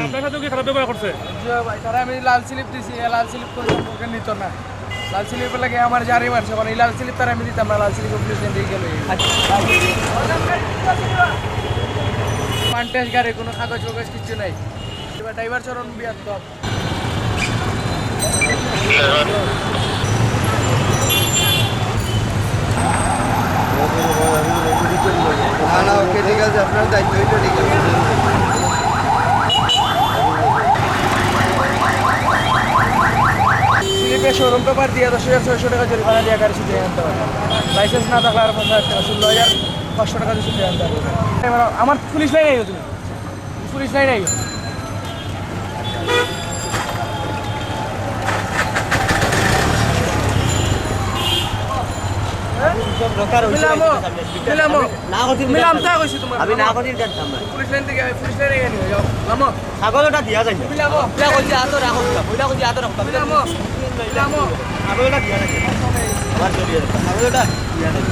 আপনার সাথে কি খারাপ ব্যবহার করছে? ভাই তারা আমি লাল স্লিপ দিছি লাল স্লিপ কোনো সম্পর্কে নিত না লাল স্লিপের লাগে আমার জারি মারছে কারণ এই লাল স্লিপ তারা আমি দিতাম না লাল স্লিপ পুলিশ দিয়ে গেল পান্টেজ গাড়ি কোনো কাগজ বাগজ কিছু নাই এবার ড্রাইভার চরণ বিয়াদব না না ওকে ঠিক আছে আপনার দায়িত্ব এটা ঠিক আছে স্লিপে শোরুম পেপার দিয়ে 10,600 টাকা জরিমানা দিয়ে গাড়ি ছুটে আনতে হবে লাইসেন্স না থাকলে আর 16,500 টাকা দিয়ে ছুটে আনতে হবে আমার পুলিশ নাই নাই তুমি পুলিশ নাই নাই আমি না করি জানতাম না পুলিশ লাইন থেকে পুলিশ লাইনে গেলে যাও নামো ছাগলটা দিয়া যায় না মিলামো ওইটা কইছি আতো রাখো ওইটা কইছি আতো রাখো মিলামো ছাগলটা দিয়া যায় আমার জড়িয়ে ছাগলটা দিয়া যায়